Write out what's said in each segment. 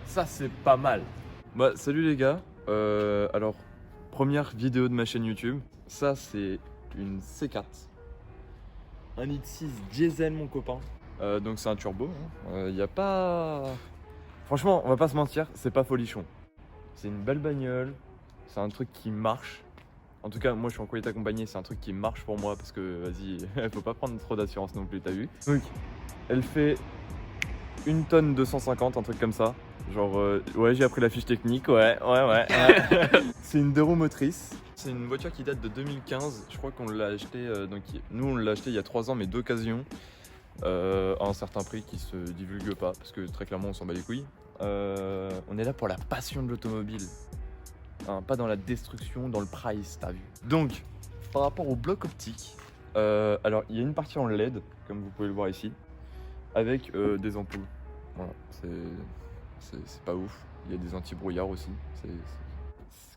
Ça c'est pas mal. Bah salut les gars, alors première vidéo de ma chaîne YouTube. Ça c'est une C4, un litre 6 diesel mon copain. Donc c'est un turbo, hein. Y a pas... Franchement on va pas se mentir, c'est pas folichon. C'est une belle bagnole, c'est un truc qui marche. En tout cas moi je suis en qualité accompagné, c'est un truc qui marche pour moi parce que vas-y, faut pas prendre trop d'assurance non plus, t'as vu. Donc elle fait 1 tonne 250, un truc comme ça. Genre, ouais, j'ai appris la fiche technique, ouais. C'est une 2 roues motrices. C'est une voiture qui date de 2015. Je crois qu'on l'a acheté, nous on l'a acheté il y a 3 ans, mais d'occasion, à un certain prix qui se divulgue pas, parce que très clairement on s'en bat les couilles. On est là pour la passion de l'automobile, hein, pas dans la destruction, dans le price, t'as vu. Donc, par rapport au bloc optique, alors il y a une partie en LED, comme vous pouvez le voir ici, avec des ampoules. Voilà, c'est pas ouf. Il y a des anti-brouillards aussi. C'est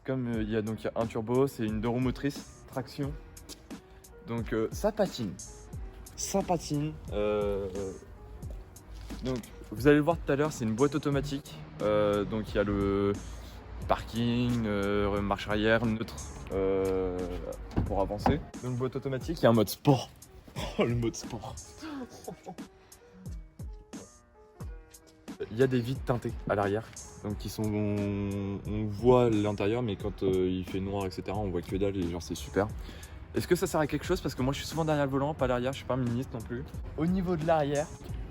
comme il y a donc un turbo, c'est une 2 roues motrices, traction. Donc ça patine. Ça patine. Donc vous allez le voir tout à l'heure, c'est une boîte automatique. Donc il y a le parking, marche arrière, neutre pour avancer. Donc boîte automatique, il y a un mode sport. Oh le mode sport. Il y a des vitres teintées à l'arrière, donc qui sont, on voit l'intérieur, mais quand il fait noir, etc., on voit que dalle et genre c'est super. Est-ce que ça sert à quelque chose? Parce que moi je suis souvent derrière le volant, pas à l'arrière, je suis pas un ministre non plus. Au niveau de l'arrière,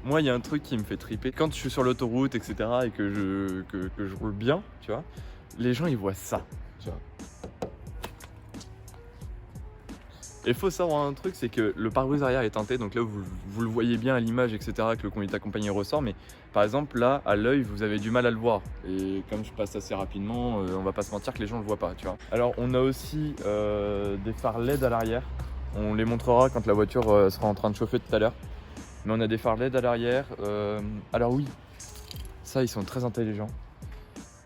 moi il y a un truc qui me fait triper. Quand je suis sur l'autoroute, etc., et que je roule bien, tu vois, les gens ils voient ça, tu vois. Et il faut savoir un truc, c'est que le pare-brise arrière est teinté, donc là vous le voyez bien à l'image, etc., que le conduite accompagné ressort, mais par exemple là, à l'œil, vous avez du mal à le voir. Et comme je passe assez rapidement, on va pas se mentir que les gens le voient pas, tu vois. Alors on a aussi des phares LED à l'arrière, on les montrera quand la voiture sera en train de chauffer tout à l'heure. Mais on a des phares LED à l'arrière, alors oui, ça ils sont très intelligents.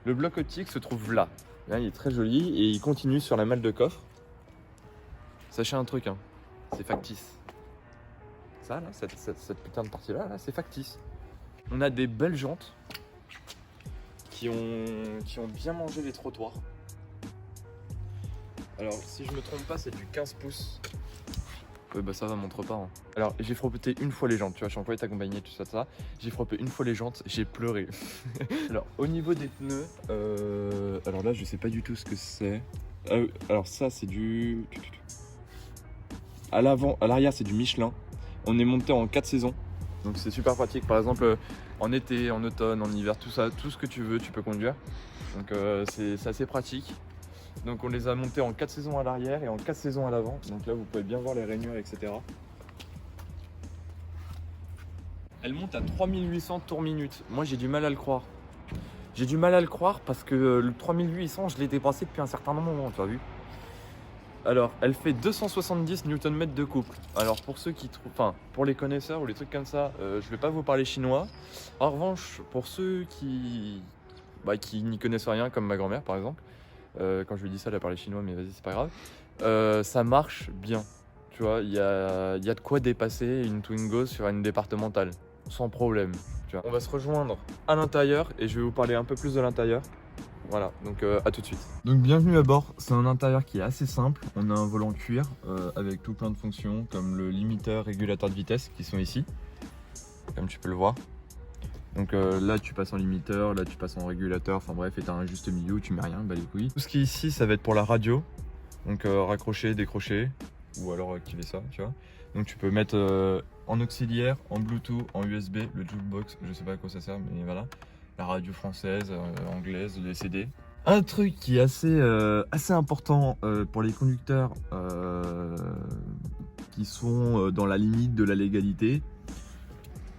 Le bloc optique se trouve là, il est très joli et il continue sur la malle de coffre. Sachez un truc, hein, c'est factice. Ça là, cette putain de partie là, c'est factice. On a des belles jantes qui ont bien mangé les trottoirs. Alors si je me trompe pas, c'est du 15 pouces. Ouais bah ça va, montre pas, hein. Alors j'ai frotté une fois les jantes, tu vois, je suis en qualité accompagné, tout ça. J'ai frotté une fois les jantes, j'ai pleuré. Alors au niveau des pneus, alors là je sais pas du tout ce que c'est. Alors ça c'est du... À l'avant, à l'arrière c'est du Michelin. On est monté en 4 saisons, donc c'est super pratique. Par exemple en été, en automne, en hiver, tout ça, tout ce que tu veux, tu peux conduire. Donc c'est assez pratique. Donc on les a montés en 4 saisons à l'arrière et en 4 saisons à l'avant. Donc là vous pouvez bien voir les rainures, etc. Elle monte à 3800 tours minute. Moi j'ai du mal à le croire. J'ai du mal à le croire parce que le 3800 je l'ai dépassé depuis un certain moment, tu as vu. Alors, elle fait 270 Nm de couple. Alors, pour ceux qui trouvent, enfin, pour les connaisseurs ou les trucs comme ça, je vais pas vous parler chinois. En revanche, pour ceux qui n'y connaissent rien, comme ma grand-mère par exemple, quand je lui dis ça, elle a parlé chinois, mais vas-y, c'est pas grave. Ça marche bien. Tu vois, il y a de quoi dépasser une Twingo sur une départementale, sans problème. Tu vois. On va se rejoindre à l'intérieur et je vais vous parler un peu plus de l'intérieur. Voilà, donc à tout de suite. Donc bienvenue à bord, c'est un intérieur qui est assez simple. On a un volant cuir avec tout plein de fonctions comme le limiteur, régulateur de vitesse qui sont ici, comme tu peux le voir. Donc là tu passes en limiteur, là tu passes en régulateur, enfin bref, et t'as un juste milieu où tu mets rien, bah les couilles. Tout ce qui est ici, ça va être pour la radio, donc raccrocher, décrocher, ou alors activer ça, tu vois. Donc tu peux mettre en auxiliaire, en Bluetooth, en USB, le jukebox, je sais pas à quoi ça sert, mais voilà. La radio française, anglaise, les CD. Un truc qui est assez important pour les conducteurs qui sont dans la limite de la légalité.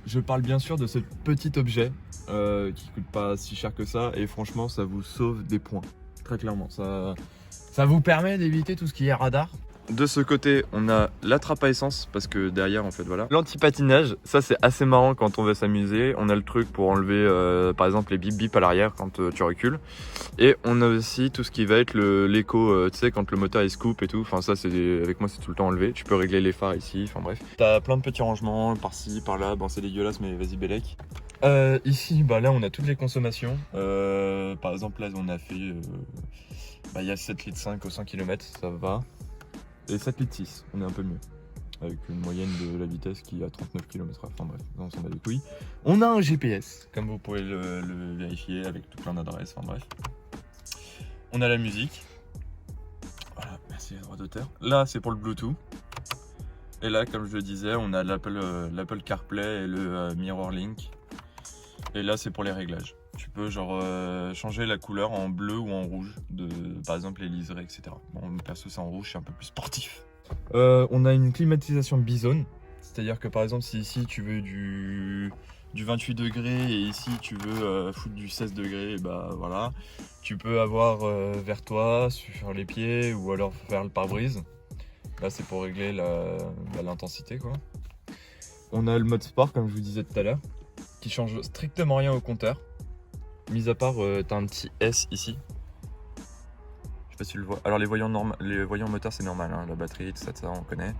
Je parle bien sûr de ce petit objet qui coûte pas si cher que ça et franchement ça vous sauve des points, très clairement. Ça vous permet d'éviter tout ce qui est radar. De ce côté, on a la trappe à essence parce que derrière, en fait, voilà. L'anti-patinage, ça c'est assez marrant quand on veut s'amuser. On a le truc pour enlever, par exemple, les bip bip à l'arrière quand tu recules. Et on a aussi tout ce qui va être l'écho, tu sais, quand le moteur il se coupe et tout. Enfin, ça, avec moi, c'est tout le temps enlevé. Tu peux régler les phares ici. Enfin, bref. T'as plein de petits rangements par-ci, par-là. Bon, c'est dégueulasse, mais vas-y, bellec. Ici, bah là, on a toutes les consommations. Par exemple, là, on a fait. Il y a 7 litres 5 au 100 km, ça va. Et 7 litres 6, on est un peu mieux. Avec une moyenne de la vitesse qui est à 39 km/h. Enfin bref, on s'en bat les couilles. On a un GPS, comme vous pouvez le vérifier, avec tout plein d'adresses. Enfin bref. On a la musique. Voilà, merci les droits d'auteur. Là, c'est pour le Bluetooth. Et là, comme je le disais, on a l'Apple CarPlay et le MirrorLink. Et là, c'est pour les réglages. Tu peux changer la couleur en bleu ou en rouge, par exemple les liserés, etc. Bon, perso, c'est en rouge, c'est un peu plus sportif. On a une climatisation bizone, c'est-à-dire que par exemple, si ici tu veux du 28 degrés et ici tu veux foutre du 16 degrés, bah voilà, tu peux avoir vers toi, sur les pieds ou alors vers le pare-brise. Là, c'est pour régler l'intensité, quoi. On a le mode sport, comme je vous disais tout à l'heure, qui change strictement rien au compteur. Mis à part, t'as un petit S ici. Je sais pas si tu le vois. Alors les voyants moteurs, c'est normal, hein, la batterie, tout ça, on connaît.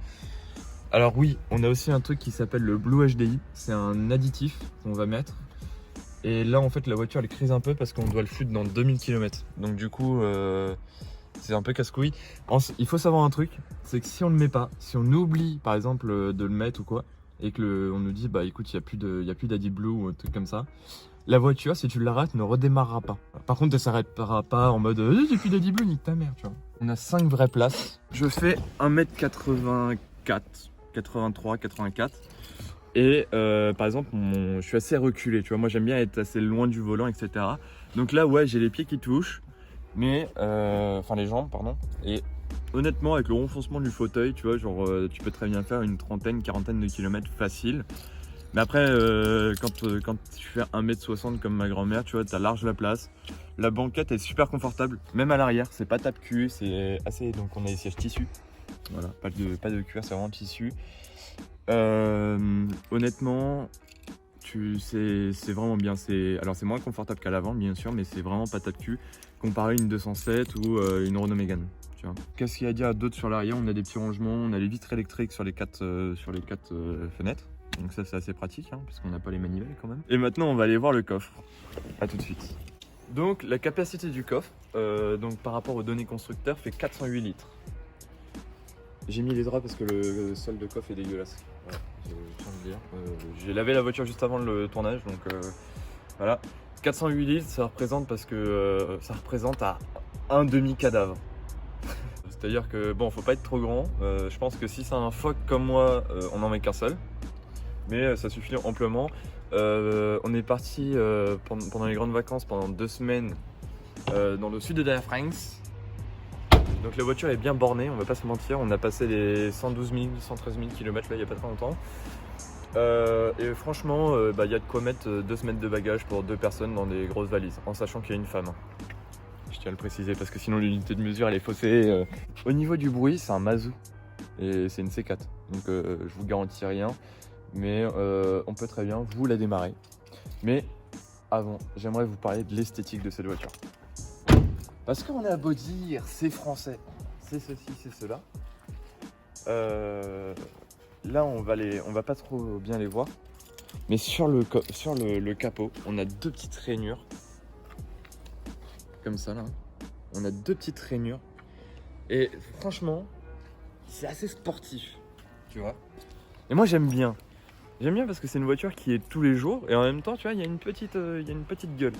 Alors oui, on a aussi un truc qui s'appelle le Blue HDI. C'est un additif qu'on va mettre. Et là, en fait, la voiture, elle crise un peu parce qu'on doit le foutre dans 2000 km. Donc du coup, c'est un peu casse-couille. Il faut savoir un truc, c'est que si on ne le met pas, si on oublie, par exemple, de le mettre ou quoi, et que on nous dit, bah écoute, il n'y a plus d'Adi Blue ou un truc comme ça, la voiture, si tu l'arrêtes, ne redémarrera pas. Par contre, elle s'arrêtera pas en mode j'ai plus d'Adi Blue, nique ta mère, tu vois. On a 5 vraies places. Je fais 1m84, 83, 84. Et par exemple, je suis assez reculé, tu vois. Moi, j'aime bien être assez loin du volant, etc. Donc là, ouais, j'ai les pieds qui touchent, mais enfin les jambes, pardon. Et honnêtement, avec le renfoncement du fauteuil, tu vois, tu peux très bien faire une trentaine, quarantaine de kilomètres facile. Mais après, quand tu fais 1m60 comme ma grand-mère, tu vois, t'as large la place. La banquette est super confortable, même à l'arrière, c'est pas tape-cul, c'est assez. Donc on a des sièges tissu. Voilà, pas de cuir, c'est vraiment tissu. Honnêtement, c'est vraiment bien. Alors c'est moins confortable qu'à l'avant, bien sûr, mais c'est vraiment pas tape-cul comparé à une 207 ou une Renault Mégane. Qu'est-ce qu'il y a à dire d'autre sur l'arrière? On a des petits rangements, on a les vitres électriques sur les quatre fenêtres. Donc ça, c'est assez pratique, hein, parce qu'on n'a pas les manivelles quand même. Et maintenant, on va aller voir le coffre. A tout de suite. Donc la capacité du coffre, donc par rapport aux données constructeurs, fait 408 litres. J'ai mis les draps parce que le sol de coffre est dégueulasse. Voilà, je tiens à le dire. J'ai lavé la voiture juste avant le tournage, donc voilà. 408 litres, ça représente ça représente à un demi-cadavre. C'est-à-dire que bon, faut pas être trop grand. Je pense que si c'est un phoque comme moi, on n'en met qu'un seul. Mais ça suffit amplement. On est parti pendant les grandes vacances pendant 2 semaines dans le sud de la France. Donc la voiture est bien bornée, on va pas se mentir. On a passé les 112 000, 113 000 km là il n'y a pas très longtemps. Et franchement, y a de quoi mettre 2 semaines de bagages pour 2 personnes dans des grosses valises, en sachant qu'il y a une femme. Je tiens à le préciser parce que sinon l'unité de mesure elle est faussée. Au niveau du bruit, c'est un Mazou et c'est une C4. Donc je vous garantis rien. Mais on peut très bien vous la démarrer. Mais avant, j'aimerais vous parler de l'esthétique de cette voiture. Parce qu'on a beau dire, c'est français, c'est ceci, c'est cela. Là, on va pas trop bien les voir. Mais sur le capot, on a 2 petites rainures. Comme ça, là. On a 2 petites rainures. Et franchement, c'est assez sportif. Tu vois. Et moi, j'aime bien. J'aime bien parce que c'est une voiture qui est tous les jours et en même temps, tu vois, il y a une petite gueule.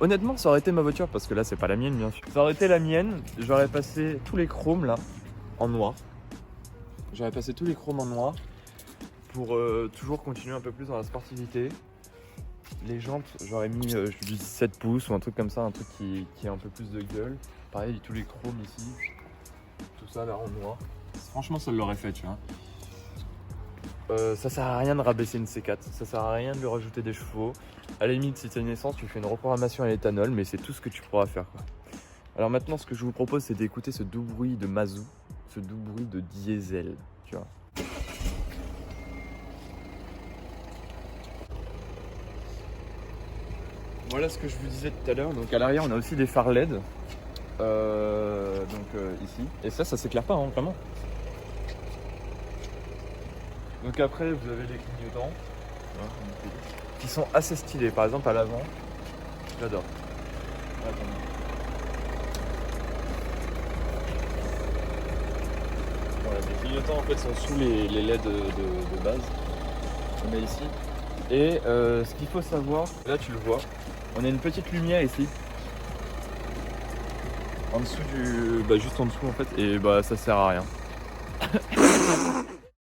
Honnêtement, ça aurait été ma voiture parce que là, c'est pas la mienne, bien sûr. Ça aurait été la mienne, j'aurais passé tous les chromes là en noir. J'aurais passé tous les chromes en noir pour toujours continuer un peu plus dans la sportivité. Les jantes, j'aurais mis du 7 pouces ou un truc comme ça, un truc qui a un peu plus de gueule. Pareil, tous les chromes ici, tout ça là en noir. Franchement, ça l'aurait fait, tu vois. Ça sert à rien de rabaisser une C4, ça sert à rien de lui rajouter des chevaux. À la limite, si tu as une essence, tu fais une reprogrammation à l'éthanol, mais c'est tout ce que tu pourras faire, quoi. Alors maintenant, ce que je vous propose, c'est d'écouter ce doux bruit de Mazou, ce doux bruit de diesel, tu vois. Voilà ce que je vous disais tout à l'heure. Donc à l'arrière, on a aussi des phares LED, ici. Et ça s'éclaire pas, hein, vraiment. Donc après, vous avez les clignotants. qui sont assez stylés. Par exemple, à l'avant, j'adore. Voilà, les clignotants en fait sont sous les LED de base. On a ici. Et ce qu'il faut savoir, là tu le vois, on a une petite lumière ici. En dessous du. Bah juste en dessous en fait, et bah ça sert à rien.